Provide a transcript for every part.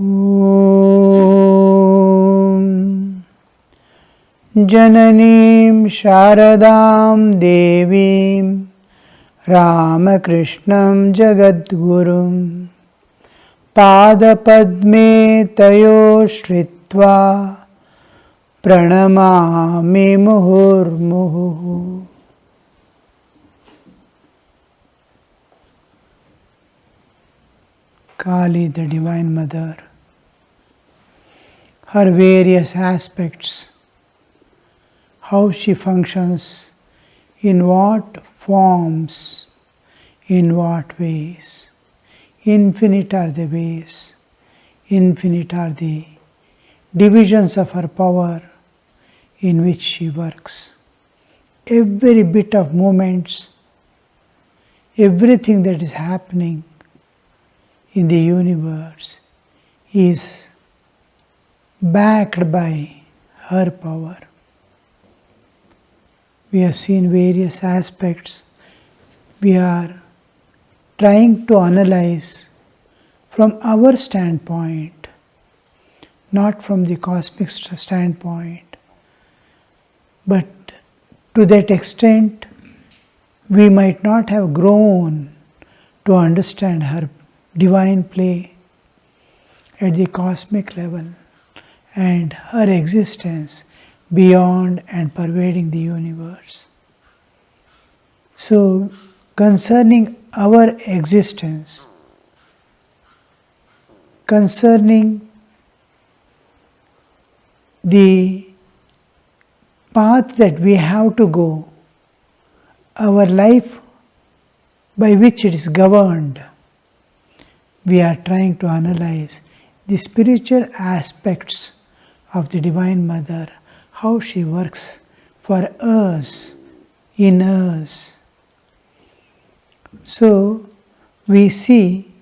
Om Jananim Sharadam Devim Ramakrishnam Jagadgurum Padapadme Tayo Shritva Pranamami Muhurmuhu. Kali, the Divine Mother, her various aspects, how she functions, in what forms, in what ways. Infinite are the ways, infinite are the divisions of her power in which she works. Every bit of movements, everything that is happening in the universe is backed by her power. We have seen various aspects. We are trying to analyze from our standpoint, not from the cosmic standpoint, but to that extent we might not have grown to understand her divine play at the cosmic level and her existence beyond and pervading the universe. So, concerning our existence, concerning the path that we have to go, our life by which it is governed, we are trying to analyze the spiritual aspects of the Divine Mother, how she works for us, in us. So, we see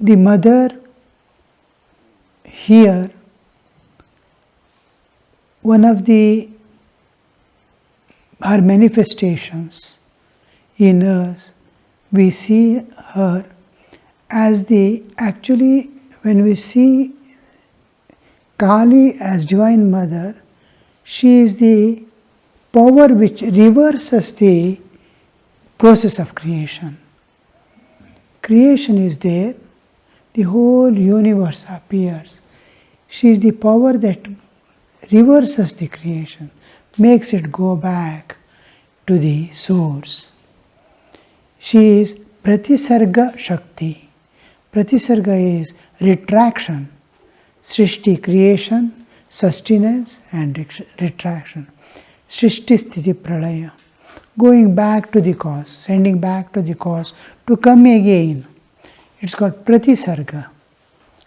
the Mother here, one of her manifestations in us, we see her as actually when we see Kali as Divine Mother, she is the power which reverses the process of creation. Creation is there, the whole universe appears. She is the power that reverses the creation, makes it go back to the source. She is Pratisarga Shakti. Pratisarga is retraction, Srishti creation, sustenance and retraction. Srishti Sthiti Pralaya, going back to the cause, sending back to the cause to come again. It's called Pratisarga.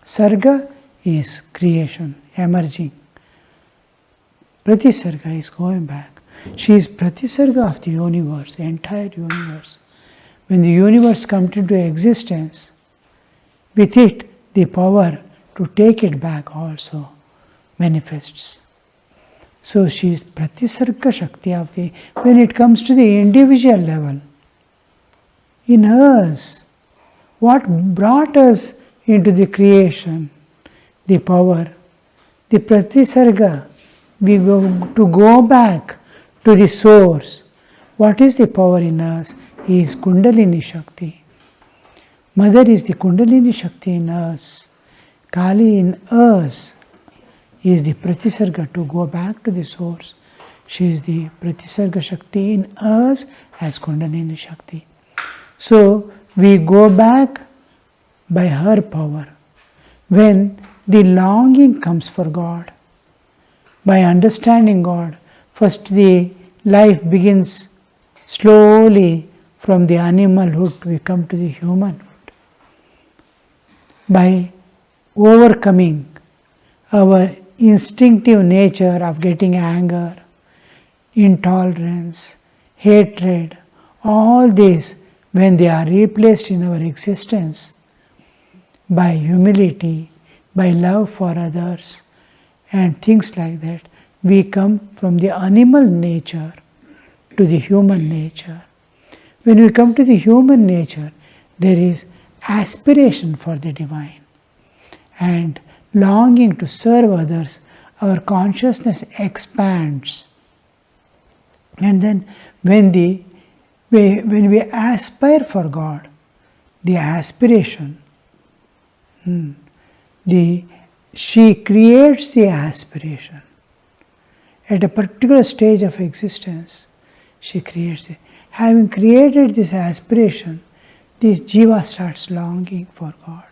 Sarga is creation, emerging. Pratisarga is going back. She is Pratisarga of the universe, the entire universe. When the universe comes into existence, with it the power to take it back also manifests. So she is Pratisarga Shakti of when it comes to the individual level. In us, what brought us into the creation, the power, the Pratisarga, we go to go back to the source. What is the power in us? Is Kundalini Shakti. Mother is the Kundalini Shakti in us. Kali in us is the Pratisarga to go back to the source. She is the Pratisarga Shakti in us as Kundalini Shakti. So we go back by her power. When the longing comes for God, by understanding God, first the life begins slowly from the animalhood, we come to the humanhood. By overcoming our instinctive nature of getting anger, intolerance, hatred, all these, when they are replaced in our existence by humility, by love for others, and things like that, we come from the animal nature to the human nature. When we come to the human nature, there is aspiration for the divine. and longing to serve others, our consciousness expands. And then when we aspire for God, the aspiration, she creates the aspiration. At a particular stage of existence, she creates it. Having created this aspiration, the jiva starts longing for God.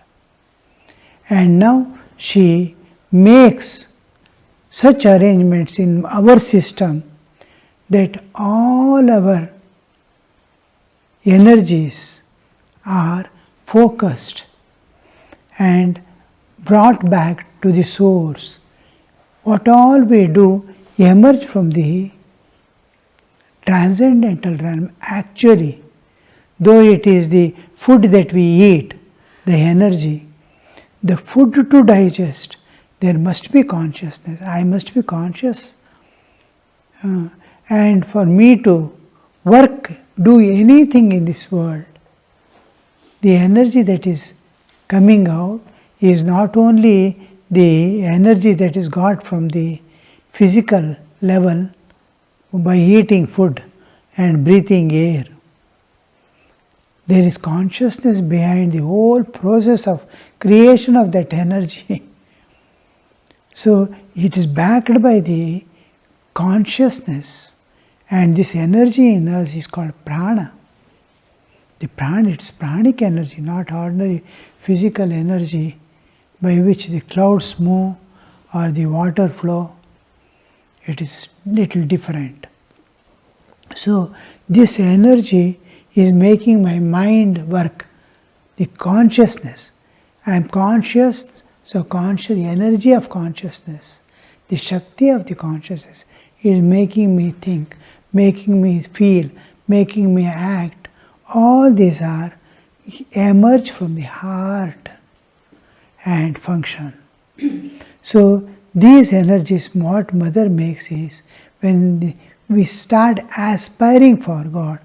And now she makes such arrangements in our system that all our energies are focused and brought back to the source. What all we do emerge from the transcendental realm. Actually, though it is the food that we eat, the energy, the food to digest, there must be consciousness. I must be conscious. And for me to work, do anything in this world, the energy that is coming out is not only the energy that is got from the physical level by eating food and breathing air. There is consciousness behind the whole process of creation of that energy. So it is backed by the consciousness, and this energy in us is called prana. The prana, it is pranic energy, not ordinary physical energy by which the clouds move or the water flow. It is little different. So this energy is making my mind work. The consciousness. I am conscious, so conscious, the energy of consciousness, the Shakti of the consciousness is making me think, making me feel, making me act. All these are emerge from the heart and function. So these energies, what Mother makes is, when we start aspiring for God,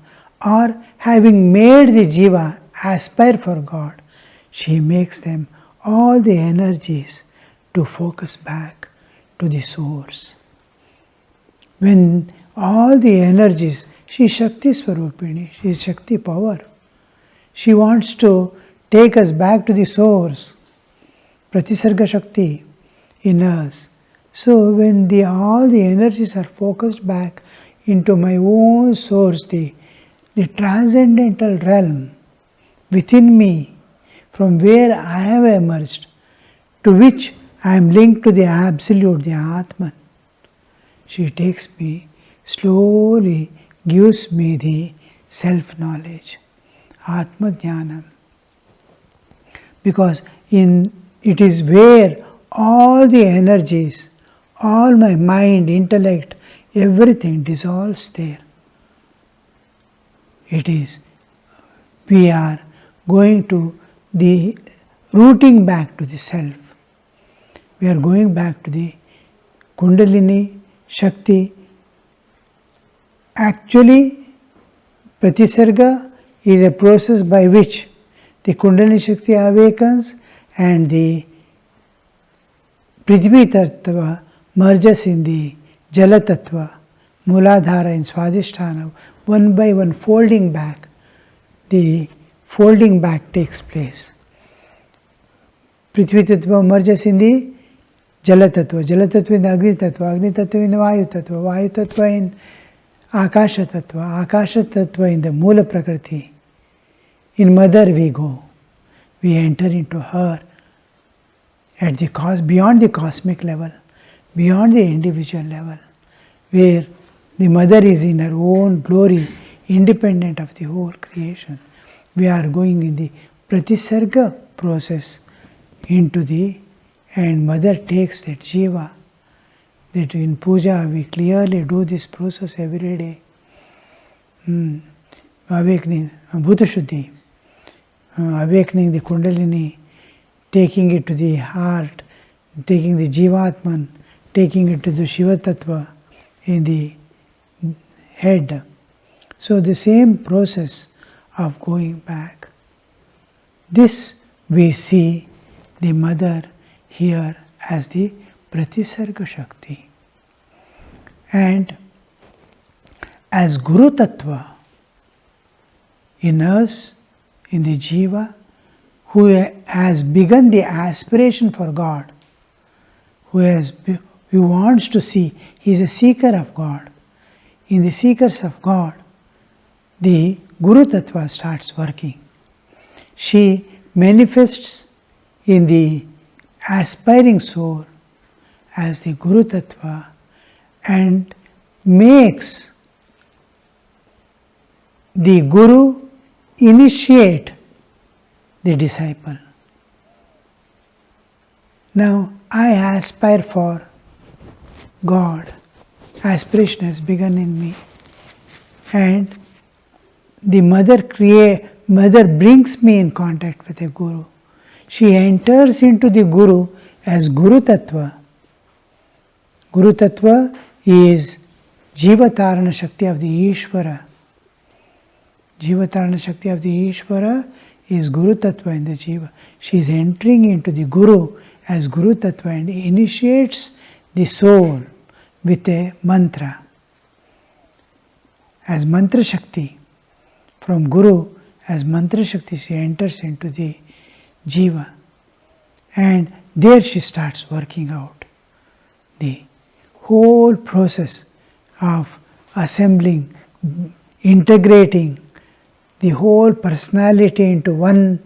or having made the jiva aspire for God, she makes them all the energies to focus back to the source. When all the energies, she is Shakti Swarupini, she is Shakti power. She wants to take us back to the source, Pratisarga Shakti in us. So when all the energies are focused back into my own source, the transcendental realm within me, from where I have emerged, to which I am linked to the Absolute, the Atman, she takes me, slowly gives me the self-knowledge, Atma Jnanam. Because it is where all the energies, all my mind, intellect, everything dissolves there. It is, we are going to the rooting back to the self. We are going back to the Kundalini Shakti. Actually, Pratisarga is a process by which the Kundalini Shakti awakens and the Prithvi Tattva merges in the Jala Tattva, Muladhara in Swadhisthana, one by one folding back. The folding back takes place. Prithvi Tattva merges in the Jala Tattva, Jala Tattva in the Agni Tattva, Agni Tattva in the Vayu Tattva, Vayu Tattva in Akasha Tattva, Akasha Tattva in the Mula Prakriti. In Mother we go. We enter into her at the beyond the cosmic level, beyond the individual level, where the Mother is in her own glory, independent of the whole creation. We are going in the Pratisarga process into the, and Mother takes that jiva, that in puja we clearly do this process every day. Awakening, Bhuta Shuddhi, awakening the Kundalini, taking it to the heart, taking the Jivatman, taking it to the Shiva Tattva in the head. So the same process of going back. This we see the Mother here as the Pratisarga Shakti. And as Guru Tattva in us, in the Jiva, who has begun the aspiration for God, who wants to see, he is a seeker of God. In the seekers of God, the Guru Tattva starts working. She manifests in the aspiring soul as the Guru Tattva and makes the Guru initiate the disciple. Now I aspire for God. Aspiration has begun in me, and the mother brings me in contact with a Guru. She enters into the Guru as Guru Tattva. Guru Tattva is Jivatarana Shakti of the Ishvara. Jivatarana Shakti of the Ishvara is Guru Tattva in the Jiva. She is entering into the Guru as Guru Tattva and initiates the soul with a mantra. As Mantra Shakti, from Guru as Mantra Shakti, she enters into the Jiva, and there she starts working out the whole process of assembling, integrating the whole personality into one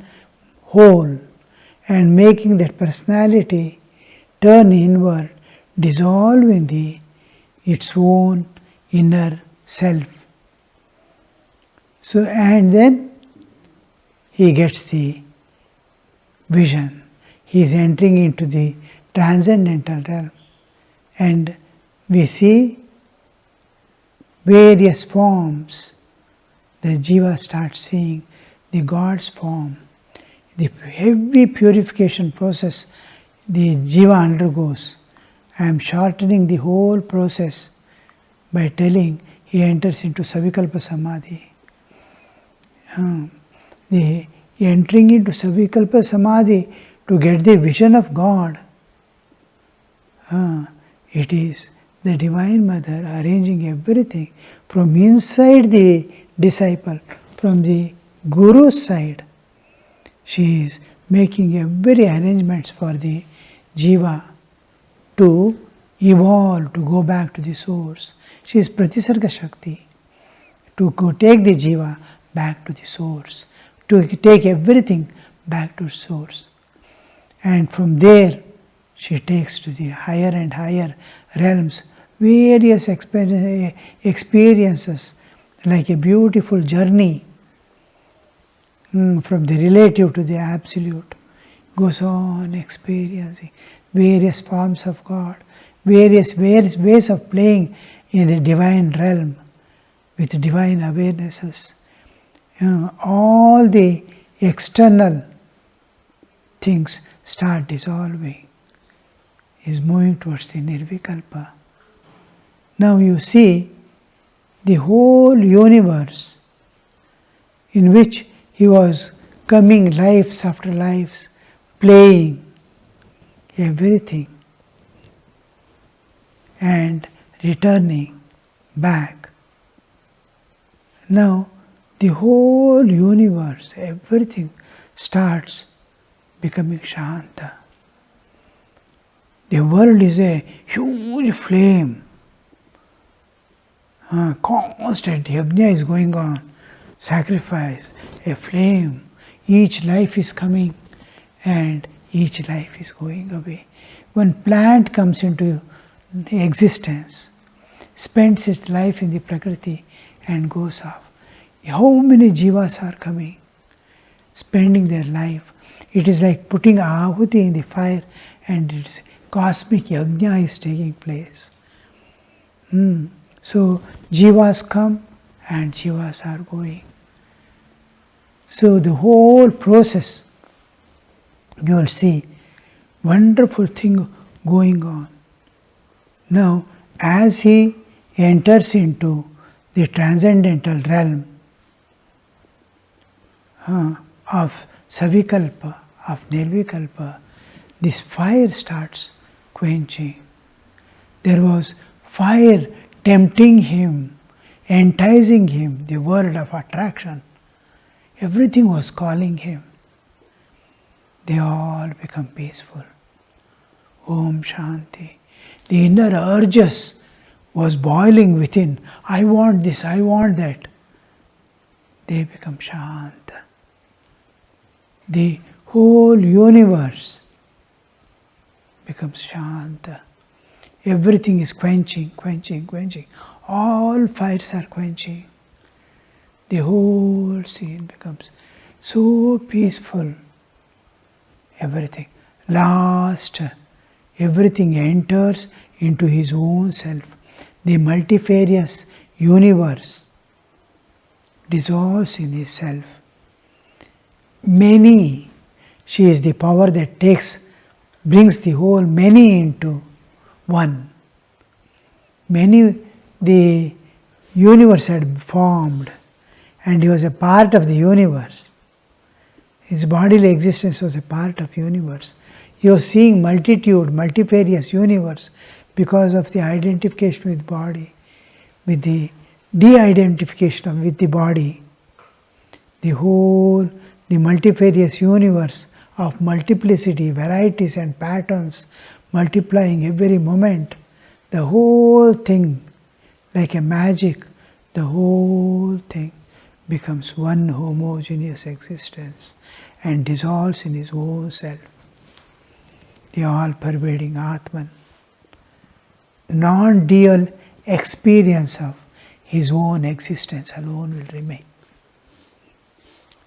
whole and making that personality turn inward, dissolve in its own inner self. So, and then he gets the vision. He is entering into the transcendental realm, and we see various forms. The Jiva starts seeing the God's form. The heavy purification process the Jiva undergoes. I am shortening the whole process by telling he enters into Savikalpa Samadhi. The entering into Savikalpa Samadhi to get the vision of God, it is the Divine Mother arranging everything from inside the disciple, from the Guru's side. She is making every arrangements for the Jiva to evolve, to go back to the source. She is Pratisarga Shakti, to go take the Jiva back to the source, to take everything back to source. And from there, she takes to the higher and higher realms, various experiences, like a beautiful journey from the relative to the absolute, goes on experiencing various forms of God, various ways of playing in the divine realm with divine awarenesses. All the external things start dissolving, is moving towards the Nirvikalpa. Now you see the whole universe in which he was coming lives after lives, playing everything and returning back. Now the whole universe, everything starts becoming Shanta. The world is a huge flame. Constant yajna is going on, sacrifice, a flame. Each life is coming and each life is going away. One plant comes into existence, spends its life in the Prakriti and goes off. How many jivas are coming, spending their life? It is like putting ahuti in the fire, and it's cosmic yajna is taking place. So jivas come and jivas are going. So the whole process, you will see wonderful thing going on. Now, as he enters into the transcendental realm of Savikalpa, of Nirvikalpa, this fire starts quenching. There was fire tempting him, enticing him, the world of attraction. Everything was calling him. They all become peaceful. Om Shanti. The inner urges was boiling within. I want this, I want that. They become Shanta. The whole universe becomes Shanta. Everything is quenching, quenching, quenching. All fires are quenching. The whole scene becomes so peaceful. Everything. Last, everything enters into his own self. The multifarious universe dissolves in his self. Many, she is the power that brings the whole many into one. Many, the universe had formed and he was a part of the universe. His bodily existence was a part of universe. He was seeing multitude, multifarious universe because of the identification with body, with the de-identification with the body. The whole, the multifarious universe of multiplicity, varieties and patterns multiplying every moment, the whole thing, like a magic, the whole thing becomes one homogeneous existence and dissolves in his own self. The all-pervading Atman, non-dual experience of his own existence alone will remain.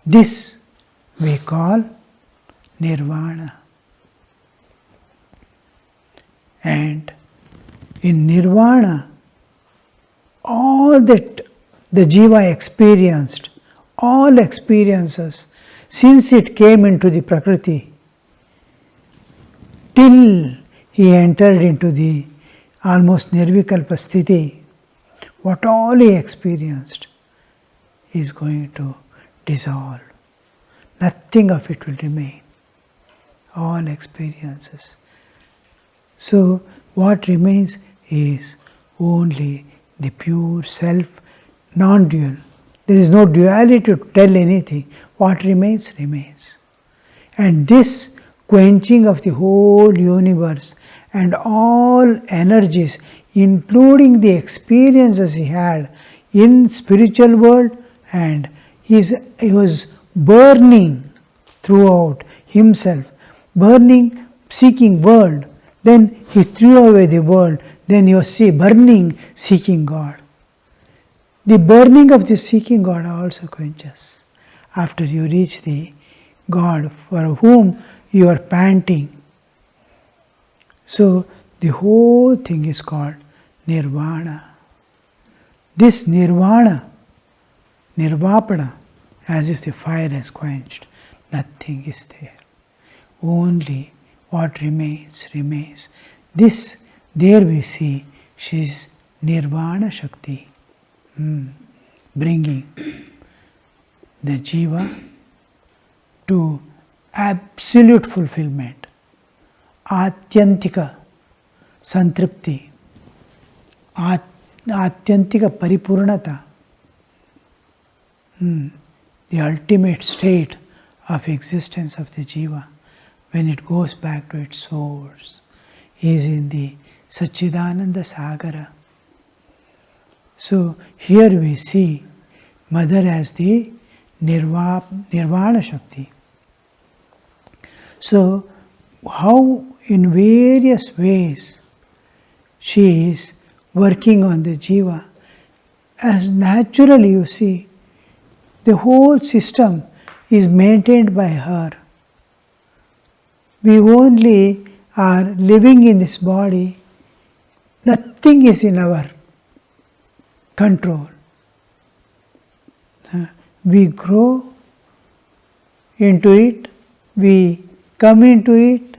This we call Nirvana. And in Nirvana, all that the Jiva experienced, all experiences, since it came into the Prakriti, till he entered into the almost Nirvikalpa Sthiti, what all he experienced is going to dissolve. Nothing of it will remain. All experiences. So what remains is only the pure self, non-dual. There is no duality to tell anything. What remains, remains. And this quenching of the whole universe and all energies, including the experiences he had in spiritual world, and he was burning throughout himself, burning, seeking world. Then he threw away the world. Then you see burning, seeking God. The burning of the seeking God also quenches after you reach the God for whom you are panting. So the whole thing is called Nirvana. This Nirvana, Nirvapana, as if the fire has quenched, nothing is there. Only what remains, remains. This, there we see, she is Nirvana Shakti, bringing the Jiva to absolute fulfillment, Atyantika Santripti, Atyantika Paripurnata, the ultimate state of existence of the Jiva, when it goes back to its source, is in the Satchidananda Sagara. So here we see Mother as the Nirvana Shakti. So how in various ways she is working on the Jiva, as naturally you see, the whole system is maintained by her. We only are living in this body, nothing is in our control. We grow into it, we come into it,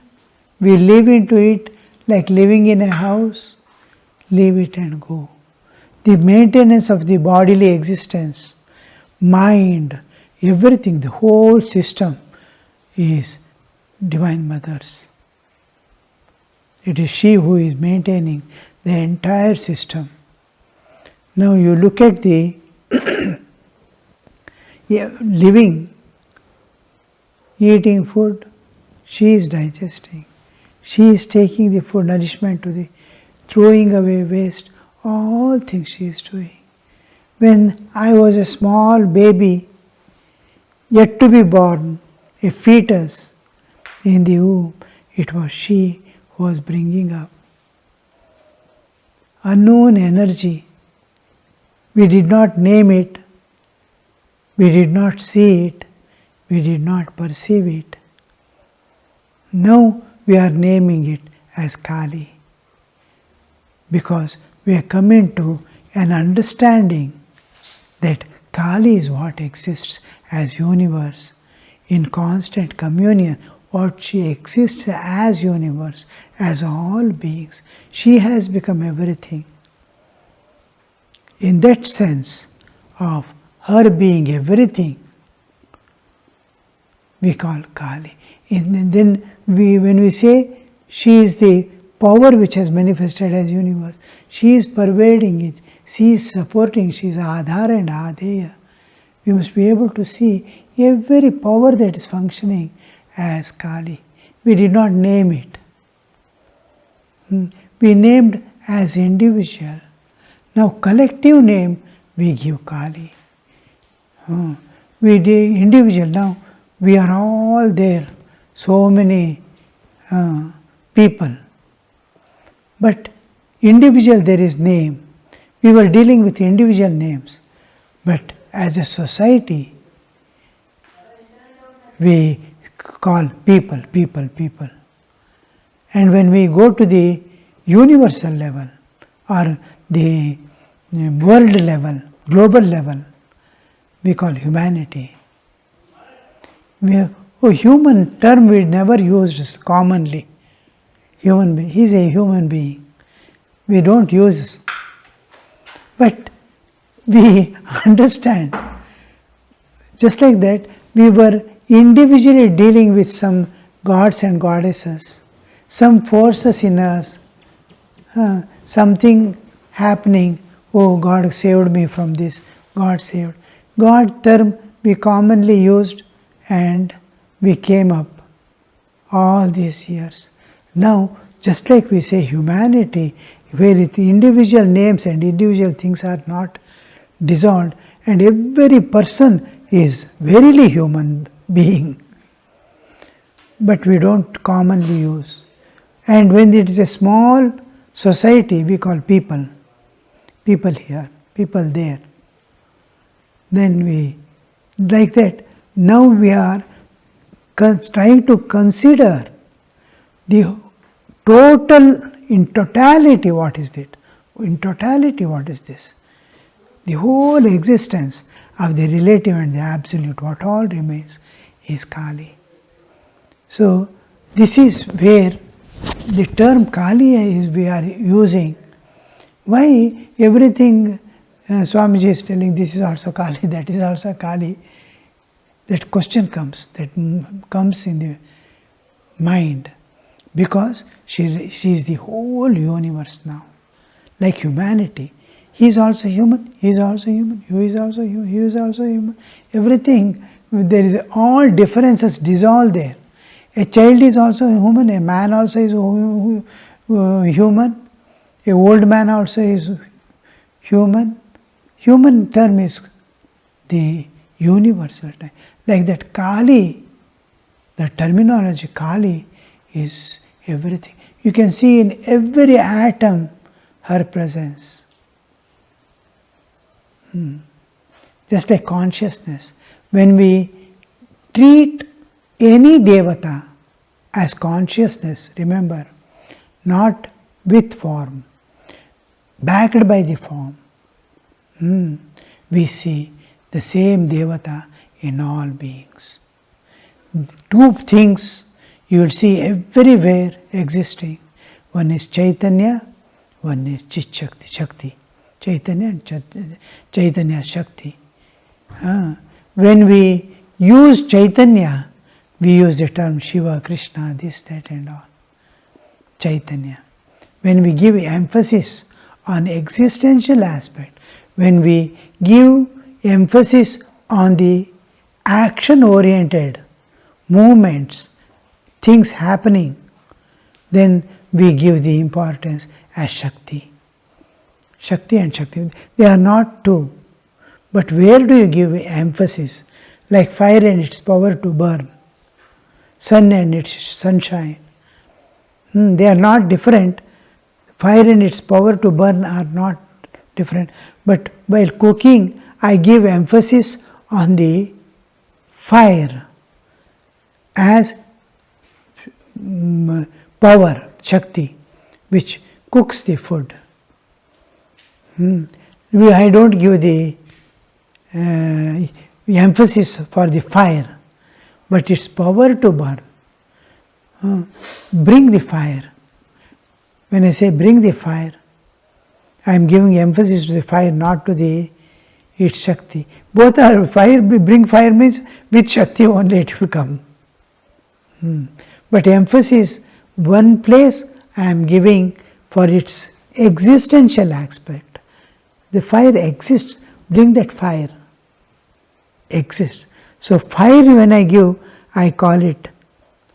we live into it, like living in a house, leave it and go. The maintenance of the bodily existence, mind, everything, the whole system is Divine Mother's. It is she who is maintaining the entire system. Now you look at the living, eating food, she is digesting. She is taking the food nourishment to the throwing away waste, all things she is doing. When I was a small baby, yet to be born, a fetus in the womb, it was she who was bringing up. Unknown energy. We did not name it, we did not see it, we did not perceive it. Now we are naming it as Kali, because we are coming to an understanding that Kali is what exists as universe in constant communion, what she exists as universe, as all beings. She has become everything. In that sense of her being everything, we call Kali. And then when we say she is the power which has manifested as universe, she is pervading it, she is supporting, she is Adhara and Adeya. We must be able to see every power that is functioning as Kali. We did not name it. We named as individual. Now collective name we give Kali. We did individual. Now we are all there, so many people. But individual there is name. We were dealing with individual names. But as a society, we call people. And when we go to the universal level or the world level, global level, we call humanity. Human term we never used commonly. Human being, he is a human being. We don't use, but we understand. Just like that, we were individually dealing with some gods and goddesses, some forces in us, something happening. Oh, God saved me from this. God saved. God term we commonly used, and we came up all these years. Now, just like we say humanity, where the individual names and individual things are not dissolved, and every person is verily human being, but we don't commonly use. And when it is a small society, we call people. People here, people there. Then we, like that, now we are trying to consider the total, in totality what is it? In totality what is this? The whole existence of the relative and the absolute, what all remains is Kali. So this is where the term Kali is we are using. Why everything Swamiji is telling this is also Kali, that is also Kali, that question comes in the mind, because she is the whole universe now, like humanity. He is also human, he is also human, you is also human, he is also human. Everything, there is all differences dissolved there. A child is also human, a man also is human, a old man also is human. Human term is the universal term. Like that Kali, the terminology Kali is everything. You can see in every atom her presence. Just like consciousness. When we treat any devata as consciousness, remember, not with form, backed by the form, we see the same devata in all beings. Two things you will see everywhere existing. One is Chaitanya, one is Chit Shakti, Shakti. Chaitanya and Chaitanya Shakti. When we use Chaitanya, we use the term Shiva, Krishna, this, that and all. Chaitanya. When we give emphasis on existential aspect, when we give emphasis on the action-oriented movements, things happening, then we give the importance as Shakti. Shakti and Shakti, they are not two. But where do you give emphasis? Like fire and its power to burn, sun and its sunshine. They are not different. Fire and its power to burn are not different. But while cooking, I give emphasis on the fire as power, Shakti, which cooks the food. I don't give the emphasis for the fire, but its power to burn. Bring the fire. When I say bring the fire, I am giving emphasis to the fire, not to the its Shakti. Both are fire. Bring fire means with Shakti only it will come. But emphasis, one place I am giving for its existential aspect. The fire exists, bring that fire. Exists. So fire when I give, I call it,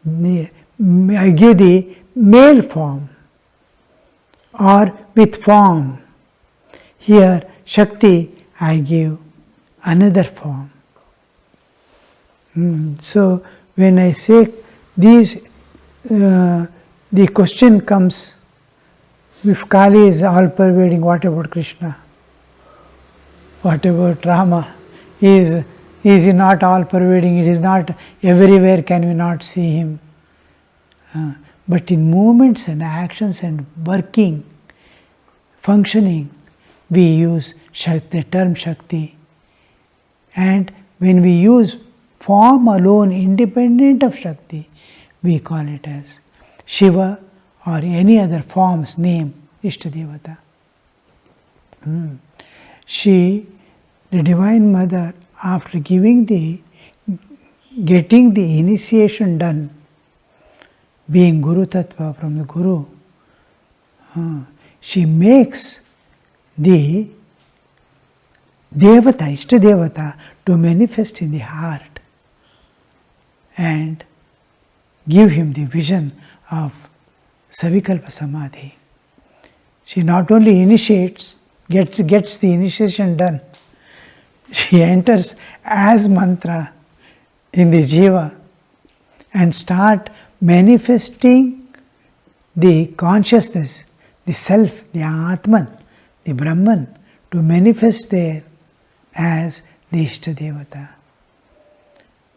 I give the male form or with form. Here Shakti I give another form. So when I say these, the question comes, if Kali is all pervading, what about Krishna? What about Rama? Is he not all pervading? It is not everywhere, can we not see him? But in movements and actions and working, functioning, we use the term Shakti. And when we use form alone independent of Shakti, we call it as Shiva or any other form's name, Ishtadevata. She, the Divine Mother, after getting the initiation done, being Guru Tattva from the Guru, she makes the Devata, Ishtadevata, to manifest in the heart and give him the vision of Savikalpa Samadhi. She not only initiates, gets the initiation done, she enters as mantra in the jiva and start manifesting the consciousness, the self, the Atman, the Brahman, to manifest there as the Ishtadevata.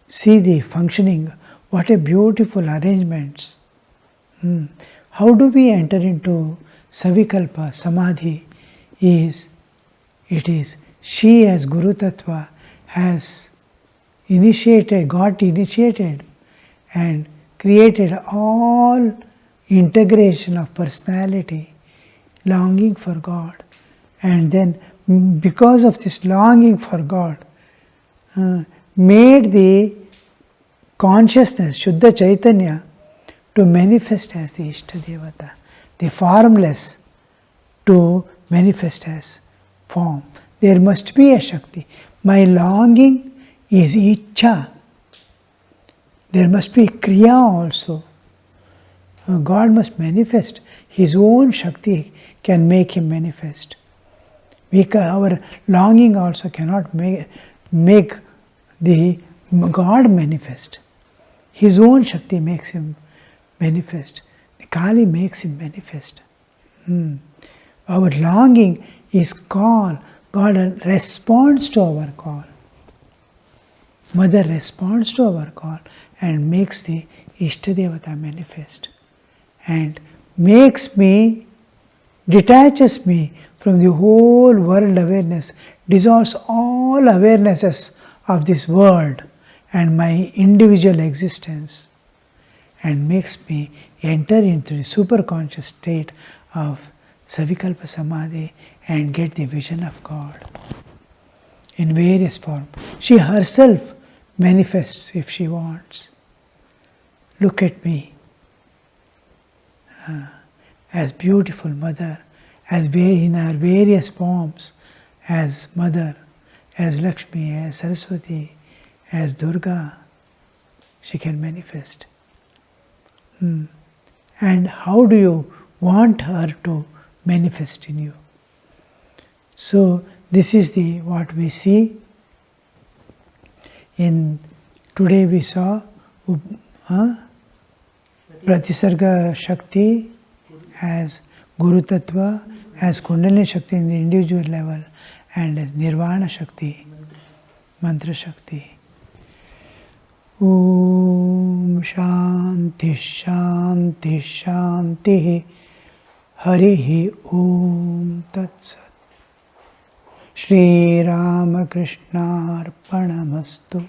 See the functioning, what a beautiful arrangements. How do we enter into Savikalpa Samadhi? It is she as Guru Tattva has got initiated and created all integration of personality, longing for God. And then because of this longing for God, made the consciousness, Shuddha Chaitanya, to manifest as the Ishtadevata, the formless to manifest as form. There must be a Shakti. My longing is Ichcha. There must be Kriya also. God must manifest. His own Shakti can make him manifest. Our longing also cannot make the God manifest. His own Shakti makes him manifest. The Kali makes him manifest. Our longing is call. God responds to our call. Mother responds to our call and makes the Ishtadevata manifest. And detaches me from the whole world awareness, dissolves all awarenesses of this world and my individual existence, and makes me enter into the superconscious state of Savikalpa Samadhi and get the vision of God in various forms. She herself manifests if she wants. Look at me. as beautiful mother, as in her various forms, as mother, as Lakshmi, as Saraswati, as Durga, she can manifest. And how do you want her to manifest in you? So this is what we see. In today we saw Pratisarga Shakti as Guru Tattva, as Kundalini Shakti in the individual level, and as Nirvana Shakti, Mantra Shakti. Om Shanti Shanti Shanti Harihi Om Tat Sat. Shri Ramakrishna Arpanamastu.